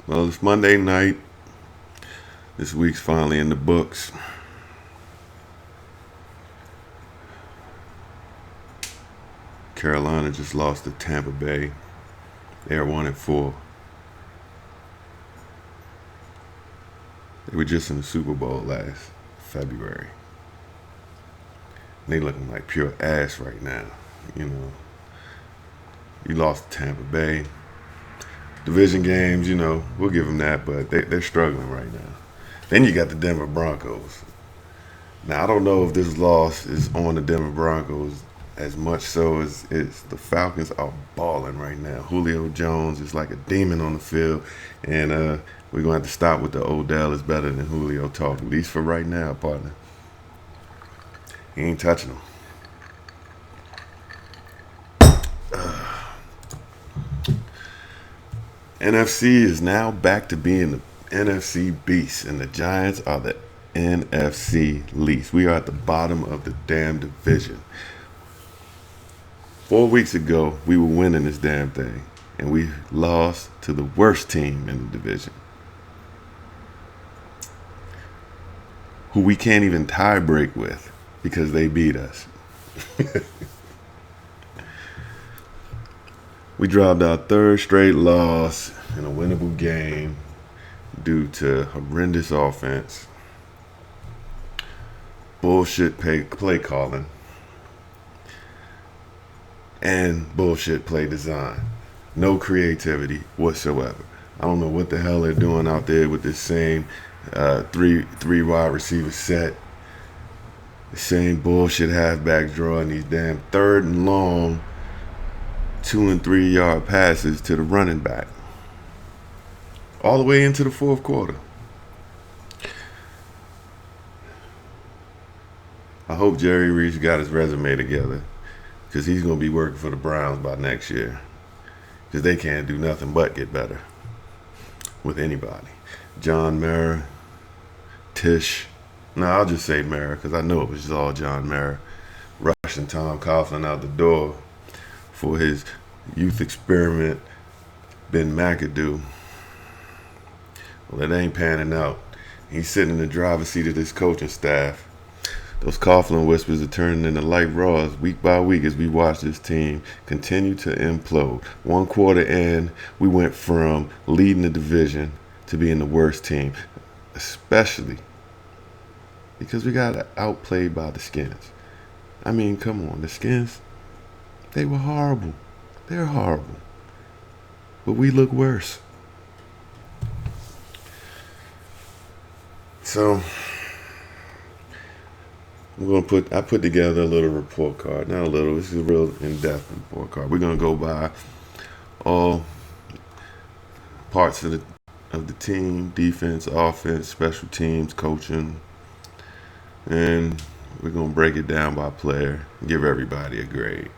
Well, it's Monday night. This week's finally in the books. Carolina just lost to Tampa Bay. They're 1-4. They were just in the Super Bowl last February. And they looking like pure ass right now. You know, you lost to Tampa Bay. Division games, we'll give them that, but they're struggling right now. Then you got the Denver Broncos. Now, I don't know if this loss is on the Denver Broncos as much so as it's the Falcons are balling right now. Julio Jones is like a demon on the field, and we're going to have to stop with the Odell is better than Julio talk, at least for right now, partner. He ain't touching them. NFC is now back to being the NFC beast, and the Giants are the NFC least. We are at the bottom of the damn division. 4 weeks ago, we were winning this damn thing, and we lost to the worst team in the division, who we can't even tie break with because they beat us. We dropped our third straight loss in a winnable game due to horrendous offense, bullshit play calling, and bullshit play design. No creativity whatsoever. I don't know what the hell they're doing out there with this same three wide receiver set, the same bullshit halfback draw, and these damn third and long 2 and 3 yard passes to the running back all the way into the fourth quarter. I hope Jerry Reece got his resume together, because he's going to be working for the Browns by next year, because they can't do nothing but get better with anybody. John Mara, Tish. No, I'll just say Mara, because I know it was just all John Mara rushing Tom Coughlin out the door for his youth experiment, Ben McAdoo. Well, it ain't panning out. He's sitting in the driver's seat of this coaching staff. Those Coughlin whispers are turning into light raws week by week as we watch this team continue to implode. 1 quarter in, we went from leading the division to being the worst team, especially because we got outplayed by the Skins. I mean, come on, the Skins, they were horrible. They're horrible. But we look worse. So I put together a little report card. Not a little, this is a real in-depth report card. We're gonna go by all parts of the team: defense, offense, special teams, coaching, and we're gonna break it down by player and give everybody a grade.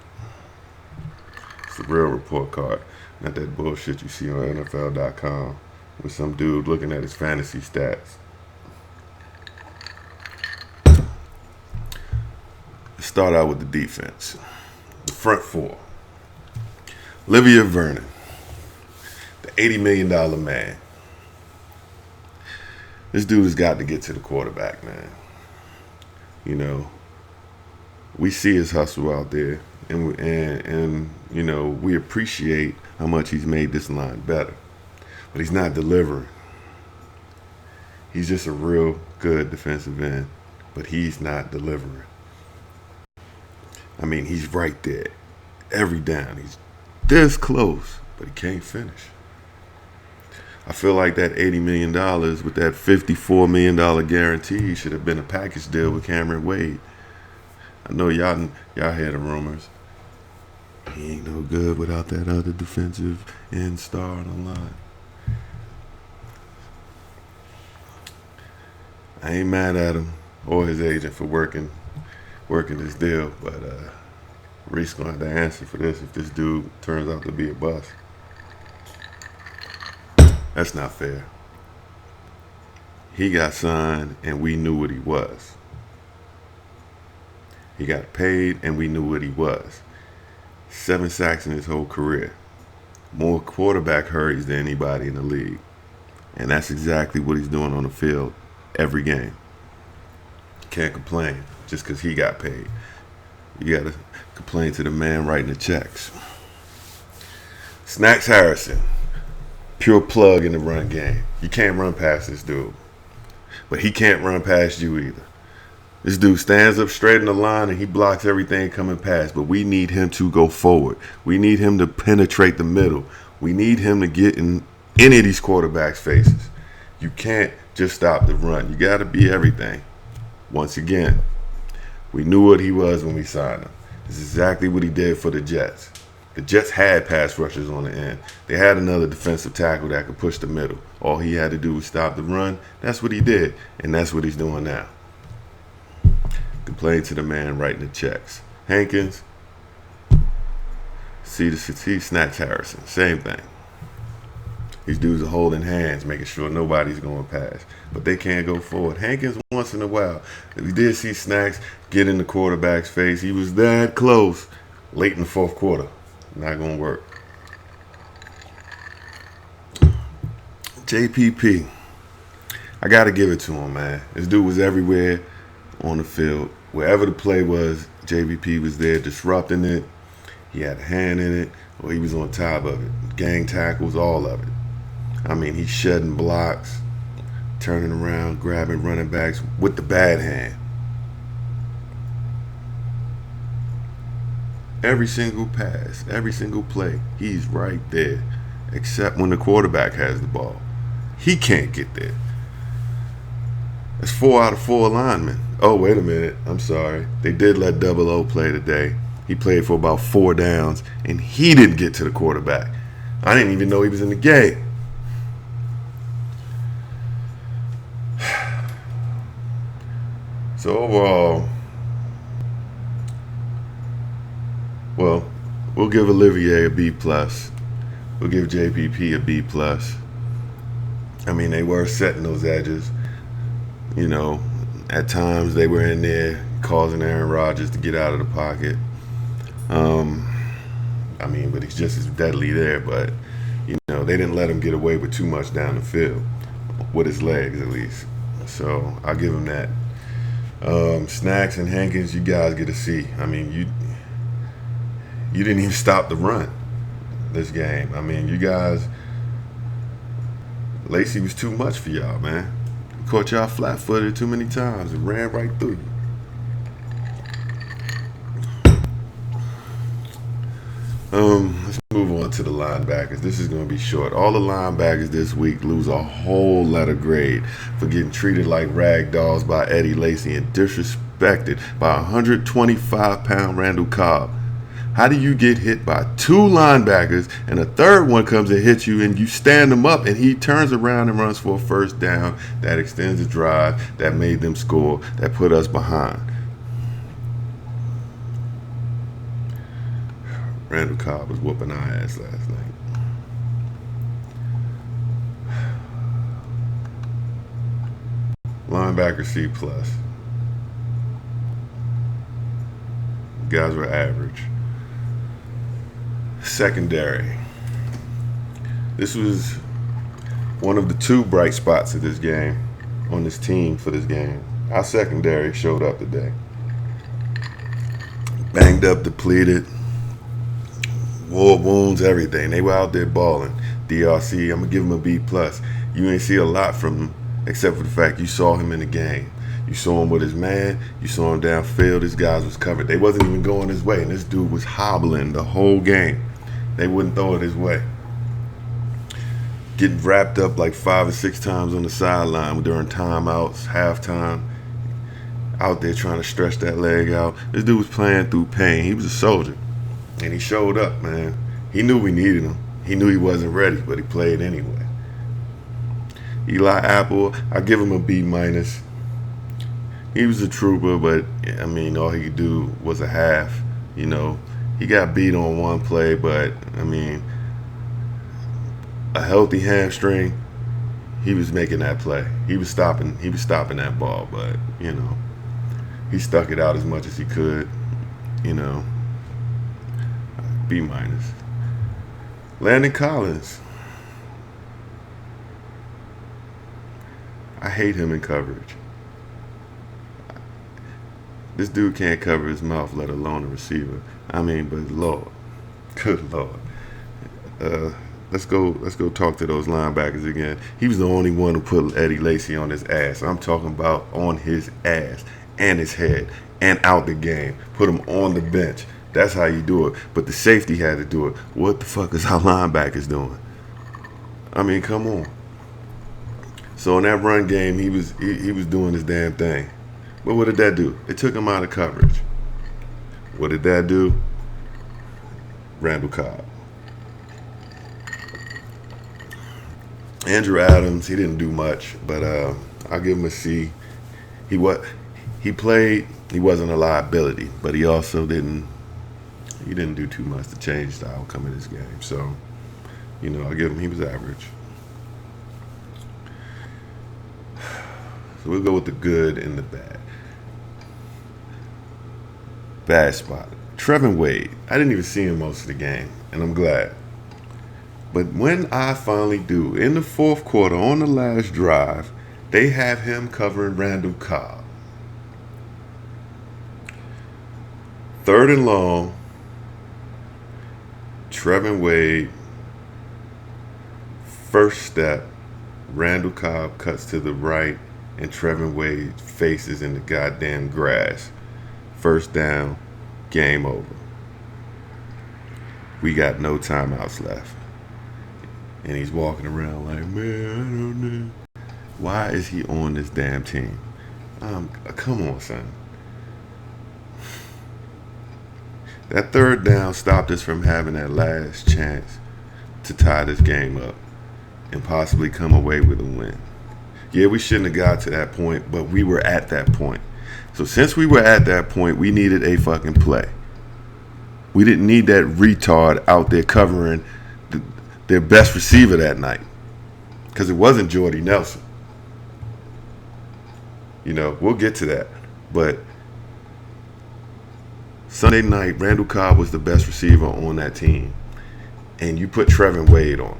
It's a real report card, not that bullshit you see on NFL.com with some dude looking at his fantasy stats. Let's start out with the defense. The front four. Olivier Vernon, the $80 million man. This dude has got to get to the quarterback, man. We see his hustle out there, and we appreciate how much he's made this line better. But he's not delivering. He's just a real good defensive end, but he's not delivering. I mean, he's right there. Every down, he's this close, but he can't finish. I feel like that $80 million with that $54 million guarantee should have been a package deal with Cameron Wade. I know y'all hear the rumors. He ain't no good without that other defensive end star on the line. I ain't mad at him or his agent for working this deal, but Reece gonna have to answer for this if this dude turns out to be a bust. That's not fair. He got signed and we knew what he was. He got paid and we knew what he was. 7 sacks in his whole career. More quarterback hurries than anybody in the league. And that's exactly what he's doing on the field every game. Can't complain just because he got paid. You got to complain to the man writing the checks. Snacks Harrison, pure plug in the run game. You can't run past this dude. But he can't run past you either. This dude stands up straight in the line and he blocks everything coming past. But we need him to go forward. We need him to penetrate the middle. We need him to get in any of these quarterbacks' faces. You can't just stop the run. You got to be everything. Once again, we knew what he was when we signed him. This is exactly what he did for the Jets. The Jets had pass rushers on the end. They had another defensive tackle that could push the middle. All he had to do was stop the run. That's what he did, and that's what he's doing now. Complain to the man writing the checks. Hankins, see Snacks Harrison, same thing. These dudes are holding hands, making sure nobody's going past. But they can't go forward. Hankins, once in a while, we did see Snacks get in the quarterback's face. He was that close late in the fourth quarter. Not going to work. JPP, I got to give it to him, man. This dude was everywhere on the field. Wherever the play was, JPP was there disrupting it. He had a hand in it, or he was on top of it. Gang tackles, all of it. I mean, he's shedding blocks, turning around, grabbing running backs with the bad hand. Every single pass, every single play, he's right there. Except when the quarterback has the ball. He can't get there. That's 4 out of 4 linemen. Oh, wait a minute. I'm sorry. They did let Double O play today. He played for about 4 downs, and he didn't get to the quarterback. I didn't even know he was in the game. So overall, well, we'll give Olivier a B+. We'll give JPP a B+. I mean, they were setting those edges. You know, at times they were in there causing Aaron Rodgers to get out of the pocket. I mean, but he's just as deadly there. But, you know, they didn't let him get away with too much down the field, with his legs at least. So I'll give him that. Snacks and Hankins, you guys get a C. I mean, you didn't even stop the run this game. I mean, you guys, Lacey was too much for y'all, man. He caught y'all flat-footed too many times and ran right through you. Let's move on to the linebackers. This is going to be short. All the linebackers this week lose a whole letter grade for getting treated like rag dolls by Eddie Lacy and disrespected by 125-pound Randall Cobb. How do you get hit by 2 linebackers and a third one comes and hits you and you stand him up and he turns around and runs for a first down that extends the drive, that made them score, that put us behind? Randall Cobb was whooping our ass last night. Linebacker C+. Guys were average. Secondary. This was one of the 2 bright spots of this game, on this team for this game. Our secondary showed up today. Banged up, depleted, war wounds, everything. They were out there balling. DRC, I'm going to give him a B+. You ain't see a lot from him, except for the fact you saw him in the game. You saw him with his man. You saw him downfield. His guys was covered. They wasn't even going his way, and this dude was hobbling the whole game. They wouldn't throw it his way. Getting wrapped up like 5 or 6 times on the sideline during timeouts, halftime. Out there trying to stretch that leg out. This dude was playing through pain. He was a soldier. And he showed up, man. He knew we needed him. He knew he wasn't ready, but he played anyway. Eli Apple, I give him a B-. He was a trooper, but, I mean, all he could do was a half. You know, he got beat on one play, but, I mean, a healthy hamstring, he was making that play. He was stopping that ball, but, you know, he stuck it out as much as he could, you know. B-. Landon Collins. hate him in coverage. This dude can't cover his mouth, let alone a receiver. I mean, but Lord, good Lord. Let's go talk to those linebackers again. He was the only one who put Eddie Lacy on his ass. I'm talking about on his ass and his head and out the game. Put him on the bench. That's how you do it. But the safety had to do it. What the fuck is our linebackers doing? I mean, come on. So in that run game, he was doing his damn thing. But what did that do? It took him out of coverage. What did that do? Randall Cobb. Andrew Adams, he didn't do much, but I'll give him a C. He played. He wasn't a liability, but he also didn't do too much to change the outcome of this game. So, I'll give him. He was average. So we'll go with the good and the bad. Bad spot. Trevin Wade. I didn't even see him most of the game, and I'm glad. But when I finally do, in the fourth quarter, on the last drive, they have him covering Randall Cobb. 3rd and long, Trevin Wade, first step, Randall Cobb cuts to the right, and Trevin Wade's face is in the goddamn grass. First down, game over. We got no timeouts left. And he's walking around like, man, I don't know. Why is he on this damn team? Come on, son. That 3rd down stopped us from having that last chance to tie this game up and possibly come away with a win. Yeah, we shouldn't have got to that point, but we were at that point. So since we were at that point, we needed a fucking play. We didn't need that retard out there covering their best receiver that night, because it wasn't Jordy Nelson. We'll get to that. But Sunday night, Randall Cobb was the best receiver on that team, and you put Trevin Wade on.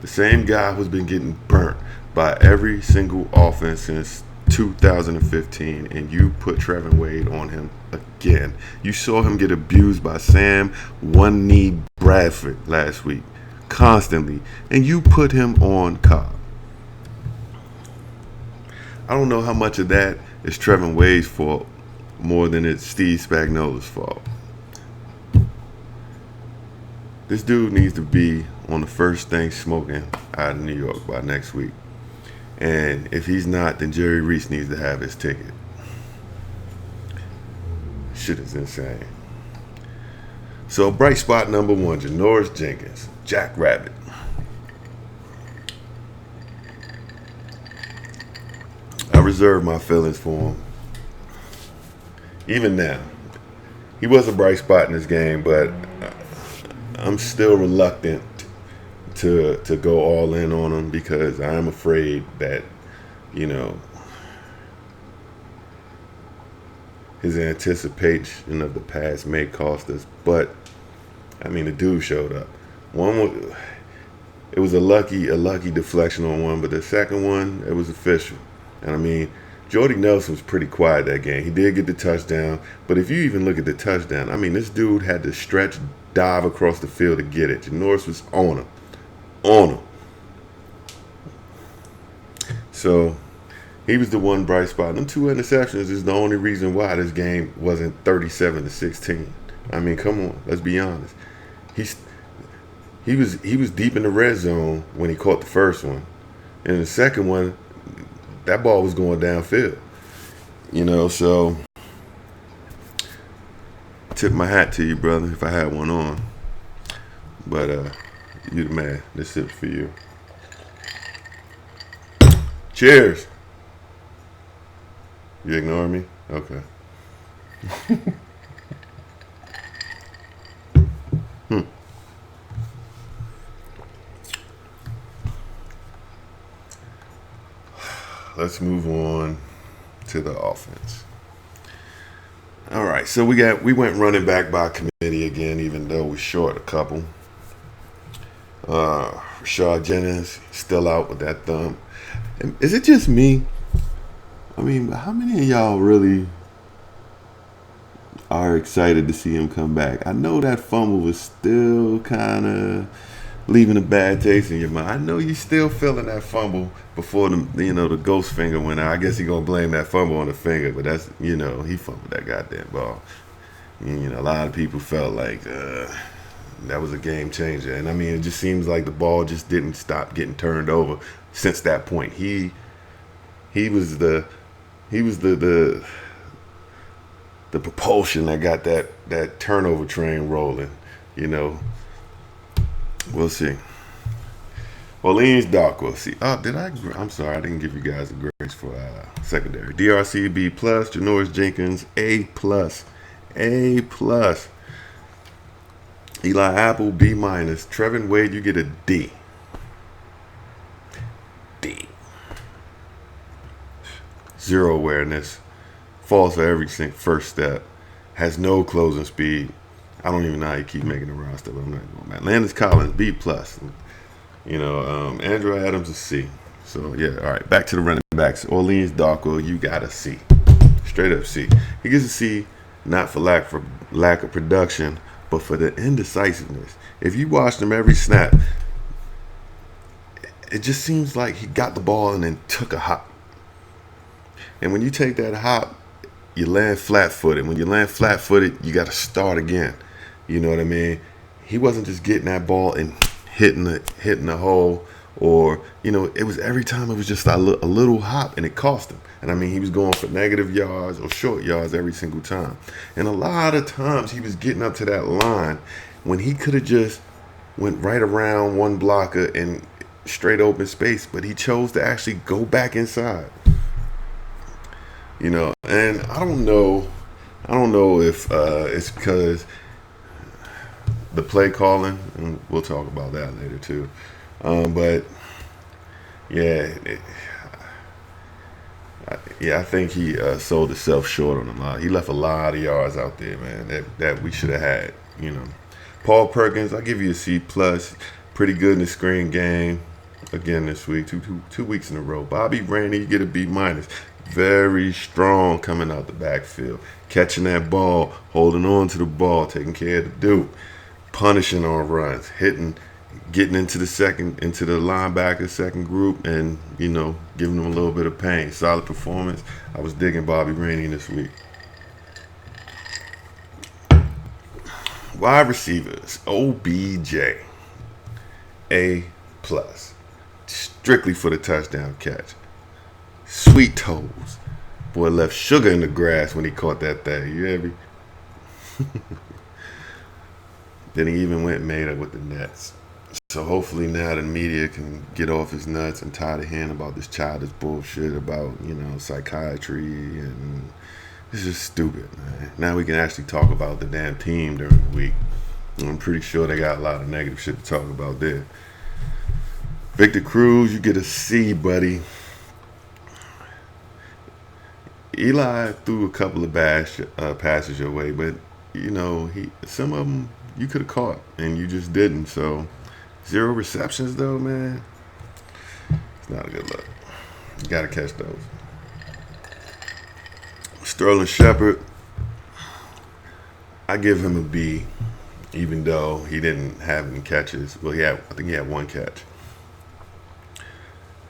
The same guy who's been getting burnt by every single offense since 2015, and you put Trevin Wade on him again. You saw him get abused by Sam One Knee Bradford last week, constantly, and you put him on Cobb. I don't know how much of that is Trevin Wade's fault more than it's Steve Spagnuolo's fault. This dude needs to be on the first thing smoking out of New York by next week. And if he's not, then Jerry Reece needs to have his ticket. Shit is insane. So bright spot number 1, Janoris Jenkins, Jack Rabbit. I reserve my feelings for him. Even now. He was a bright spot in this game, but I'm still reluctant to go all in on him, because I'm afraid that, his anticipation of the pass may cost us. But the dude showed up. It was a lucky deflection on one, but the second one, it was official. And Jordy Nelson was pretty quiet that game. He did get the touchdown, but if you even look at the touchdown, this dude had to stretch, dive across the field to get it. Janoris was on him. So he was the one bright spot. Them 2 interceptions is the only reason why this game wasn't 37-16. Come on, let's be honest. He was deep in the red zone when he caught the first one, and the second one, that ball was going downfield. So tip my hat to you, brother, if I had one on. But you the man. This is for you. Cheers. You ignoring me? Okay. Let's move on to the offense. All right, so we went running back by committee again, even though we're short a couple. Rashard Jennings still out with that thumb. And is it just me? I mean, how many of y'all really are excited to see him come back? I know that fumble was still kind of leaving a bad taste in your mind. I know you still feeling that fumble before the ghost finger went out. I guess he gonna blame that fumble on the finger, but that's he fumbled that goddamn ball. A lot of people felt like that was a game changer, and I mean it just seems like the ball just didn't stop getting turned over since that point. He was the propulsion that got that turnover train rolling. We'll see. Orleans Doc, we'll see. Oh, I'm sorry, I didn't give you guys a grace for secondary. DRC B+, Janoris Jenkins A+, A+. Eli Apple B-. Trevin Wade, you get a D. D. Zero awareness. Falls for every first step. Has no closing speed. I don't even know how you keep making the roster, but I'm not going back. Landis Collins, B+. Andrew Adams, a C. So, yeah, all right. Back to the running backs. Orleans Darko, you got a C. Straight up C. He gets a C, not for lack of production, but for the indecisiveness. If you watched him every snap, it just seems like he got the ball and then took a hop. And when you take that hop, you land flat-footed. When you land flat-footed, you got to start again. You know what I mean? He wasn't just getting that ball and hitting the hole, or it was every time it was just a little hop, and it cost him. And I mean, he was going for negative yards or short yards every single time. And a lot of times he was getting up to that line when he could have just went right around one blocker and straight open space, but he chose to actually go back inside. And I don't know if it's because the play calling, and we'll talk about that later too. But yeah, I think he sold himself short on a lot. He left a lot of yards out there, man, that we should have had. Paul Perkins, I give you a C+. Pretty good in the screen game again this week, two weeks in a row. Bobby Rainey, you get a B-. Very strong coming out the backfield, catching that ball, holding on to the ball, taking care of the dude, punishing on runs, getting into the linebacker second group, and giving them a little bit of pain. Solid performance. I was digging Bobby Rainey this week. Wide receivers, OBJ, A+, strictly for the touchdown catch. Sweet toes. Boy left sugar in the grass when he caught that thing. You hear me? Then he even went and made up with the Nets. So hopefully now the media can get off his nuts and tired of hearing about this childish bullshit about, psychiatry, and it's just stupid, man. Now we can actually talk about the damn team during the week. I'm pretty sure they got a lot of negative shit to talk about there. Victor Cruz, you get a C, buddy. Eli threw a couple of passes your way, but some of them you could have caught and you just didn't. So 0 receptions though, man. It's not a good look. You gotta catch those. Sterling Shepard, I give him a B, even though he didn't have any catches. Well, I think he had one catch.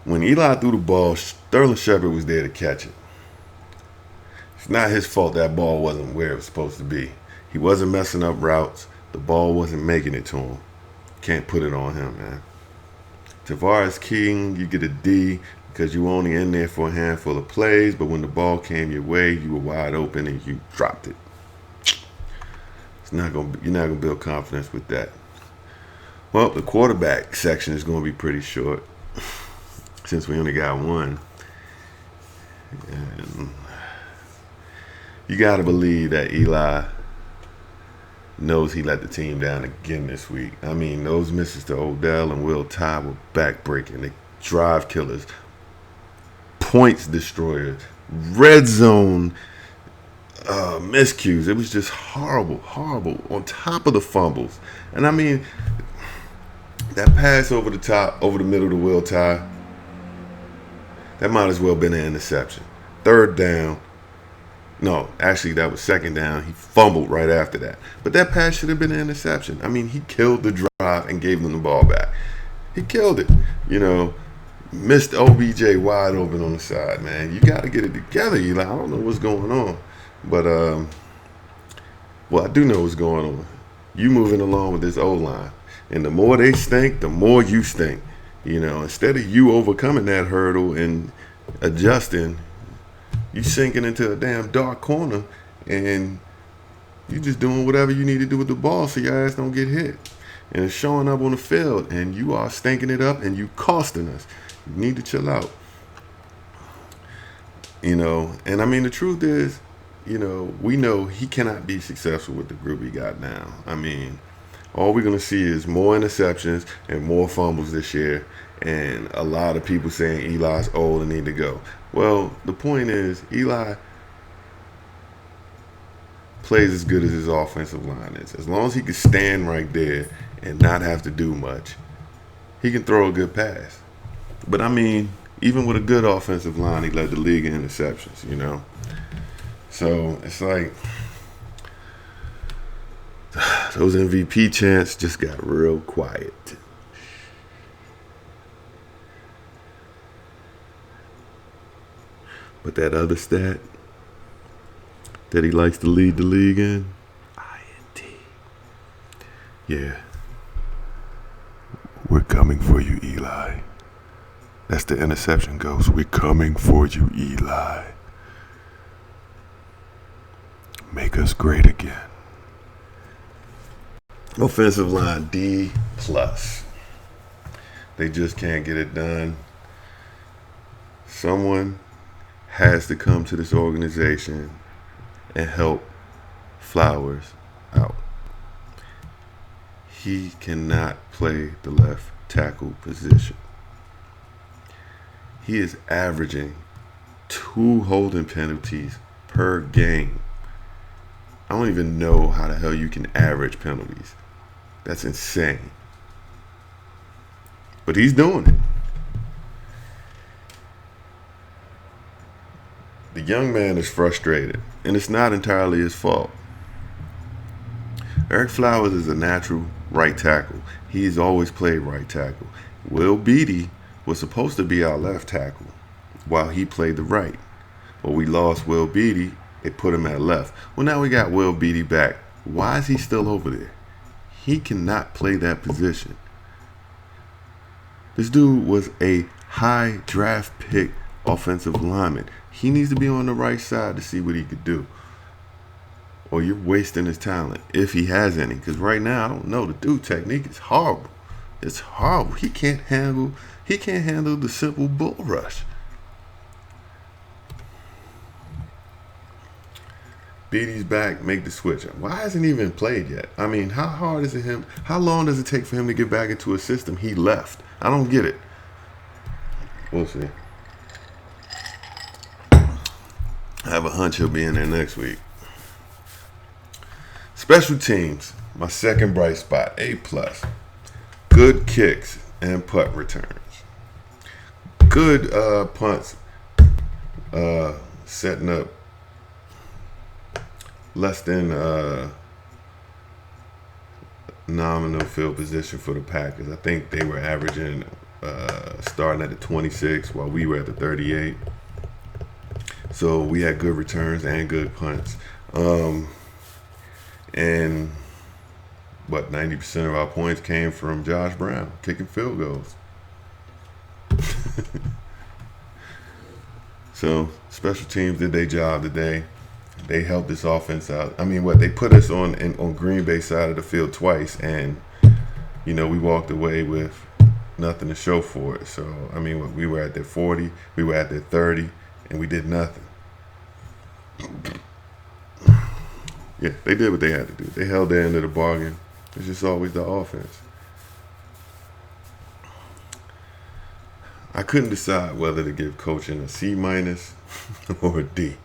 When Eli threw the ball, Sterling Shepard was there to catch it. It's not his fault that ball wasn't where it was supposed to be. He wasn't messing up routes. The ball wasn't making it to him. Can't put it on him, man. Tavares King, you get a D because you were only in there for a handful of plays, but when the ball came your way, you were wide open and you dropped it. You're not gonna build confidence with that. Well, the quarterback section is gonna be pretty short since we only got one. And you got to believe that Eli knows he let the team down again this week. I mean, those misses to Odell and Will Tye were backbreaking. The drive killers, points destroyers, red zone miscues. It was just horrible, horrible, on top of the fumbles. And I mean, That pass over the top, over the middle of the wheel tie, that might as well been an interception. Third down. No, actually, that was second down. He fumbled right after that. But that pass should have been an interception. I mean, he killed the drive and gave them the ball back. He killed it. You know, missed OBJ wide open on the side, man. You got to get it together, Eli. I don't know what's going on. But, well, I do know what's going on. You moving along with this O-line. And the more they stink, the more you stink. You know, instead of you overcoming that hurdle and adjusting, you sinking into a damn dark corner and you just doing whatever you need to do with the ball so your ass don't get hit. And it's showing up on the field and you are stinking it up and you costing us. You need to chill out. You know, and I mean, the truth is, you know, we know he cannot be successful with the group he got now. I mean, all we're going to see is more interceptions and more fumbles this year. And a lot of people saying Eli's old and need to go. Well, the point is, Eli plays as good as his offensive line is. As long as he can stand right there and not have to do much, he can throw a good pass. But I mean, even with a good offensive line, he led the league in interceptions, you know? So it's like those MVP chants just got real quiet. But that other stat that he likes to lead the league in, INT. Yeah. We're coming for you, Eli. That's the interception goes. We're coming for you, Eli. Make us great again. Offensive line D+. They just can't get it done. Someone has to come to this organization and help Flowers out. He cannot play the left tackle position. He is averaging 2 holding penalties per game. I don't even know how the hell you can average penalties. That's insane. But he's doing it. The young man is frustrated, and it's not entirely his fault. Eric Flowers is a natural right tackle. He's always played right tackle. Will Beatty was supposed to be our left tackle while he played the right. But we lost Will Beatty. They put him at left. Well, now we got Will Beatty back. Why is he still over there? He cannot play that position. This dude was a high draft pick offensive lineman. He needs to be on the right side to see what he could do. Or you're wasting his talent, if he has any. Because right now, I don't know. The dude's technique is horrible. It's horrible. He can't handle the simple bull rush. Beatty's back, make the switch. Why hasn't he even played yet? I mean, how hard is it him? How long does it take for him to get back into a system he left? I don't get it. We'll see. I have a hunch he'll be in there next week. Special teams, my second bright spot, A+. Good kicks and punt returns. Good punts, setting up less than nominal field position for the Packers. I think they were averaging starting at the 26 while we were at the 38. So we had good returns and good punts. And 90% of our points came from Josh Brown kicking field goals. So special teams did their job today. They helped this offense out. I mean, they put us on Green Bay side of the field twice, and we walked away with nothing to show for it. So I mean, we were at their 40, we were at their 30, and we did nothing. Yeah, they did what they had to do. They held their end of the bargain. It's just always the offense. I couldn't decide whether to give coaching a C- or a D.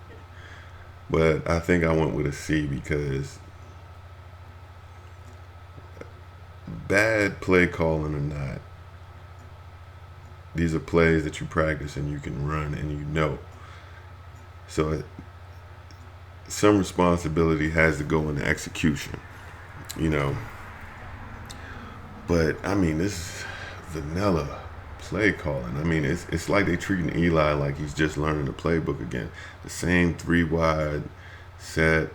But I think I went with a C because bad play calling or not, these are plays that you practice and you can run and you know. So some responsibility has to go into execution, you know. But I mean, this is vanilla play calling. I mean, it's like they treating Eli like he's just learning the playbook again. The same 3 wide set,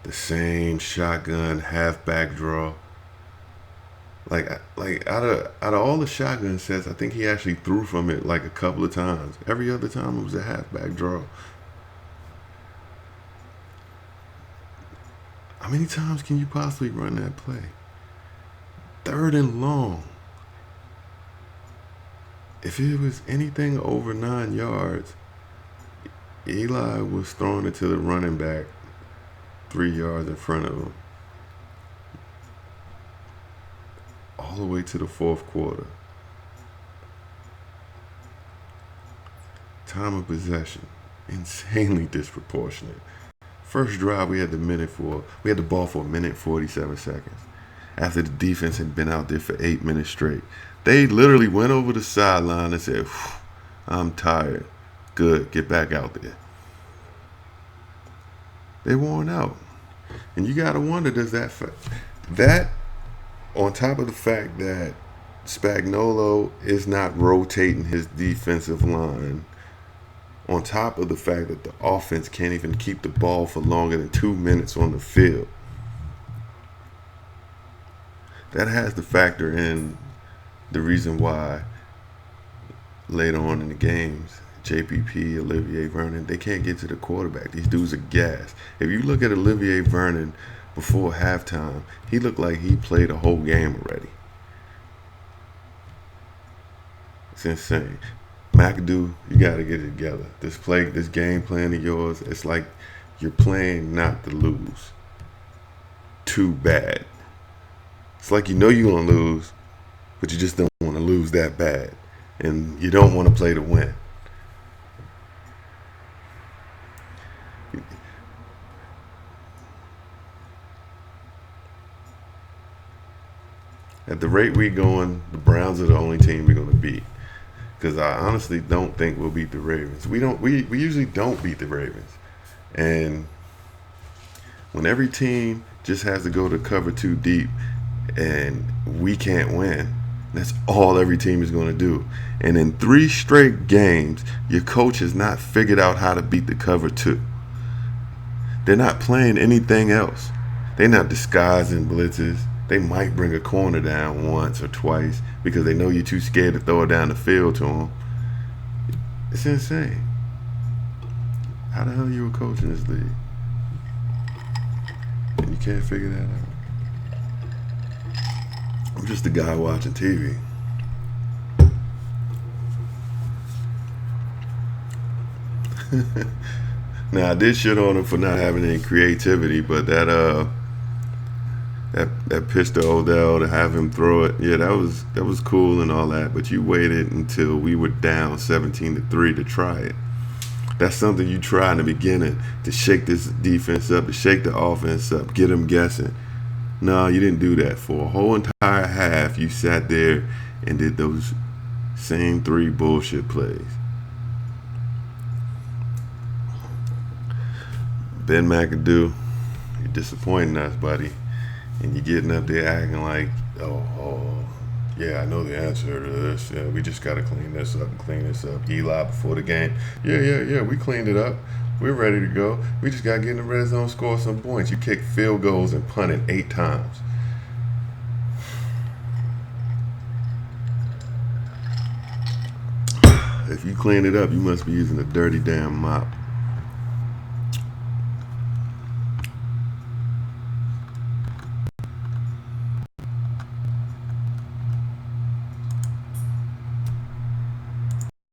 the same shotgun halfback draw. Like out of all the shotgun sets, I think he actually threw from it like a couple of times. Every other time it was a halfback draw. How many times can you possibly run that play? 3rd and long. If it was anything over 9 yards, Eli was throwing it to the running back 3 yards in front of him. All the way to the 4th quarter. Time of possession, insanely disproportionate. First drive, we had the ball for 1:47 seconds. After the defense had been out there for 8 minutes straight, they literally went over the sideline and said, "I'm tired. Good, get back out there." They worn out, and you gotta wonder, does that on top of the fact that Spagnuolo is not rotating his defensive line, on top of the fact that the offense can't even keep the ball for longer than 2 minutes on the field, that has to factor in the reason why later on in the games, JPP, Olivier Vernon, they can't get to the quarterback. These dudes are gassed. If you look at Olivier Vernon before halftime, he looked like he played a whole game already. It's insane. McAdoo, you got to get it together. This game plan of yours, it's like you're playing not to lose. Too bad. It's like you know you're going to lose, but you just don't want to lose that bad. And you don't want to play to win. At the rate we're going, the Browns are the only team we're going to beat. Because I honestly don't think we'll beat the Ravens. We usually don't beat the Ravens. And when every team just has to go to cover 2 deep and we can't win, that's all every team is going to do. And in 3 straight games, your coach has not figured out how to beat the cover 2. They're not playing anything else. They're not disguising blitzes. They might bring a corner down once or twice because they know you're too scared to throw it down the field to them. It's insane. How the hell are you a coach in this league? And you can't figure that out. I'm just a guy watching TV. Now, I did shit on him for not having any creativity, but that pitch to Odell to have him throw it, yeah, that was cool and all that. But you waited until we were down 17-3 to try it. That's something you try in the beginning to shake this defense up, to shake the offense up, get them guessing. No, you didn't do that. For a whole entire half, you sat there and did those same 3 bullshit plays. Ben McAdoo, you're disappointing us, buddy. And you're getting up there acting like, oh, yeah, I know the answer to this. Yeah, we just got to clean this up and clean this up. Eli before the game. Yeah, we cleaned it up. We're ready to go. We just got to get in the red zone, score some points. You kicked field goals and punted 8 times. If you clean it up, you must be using a dirty damn mop.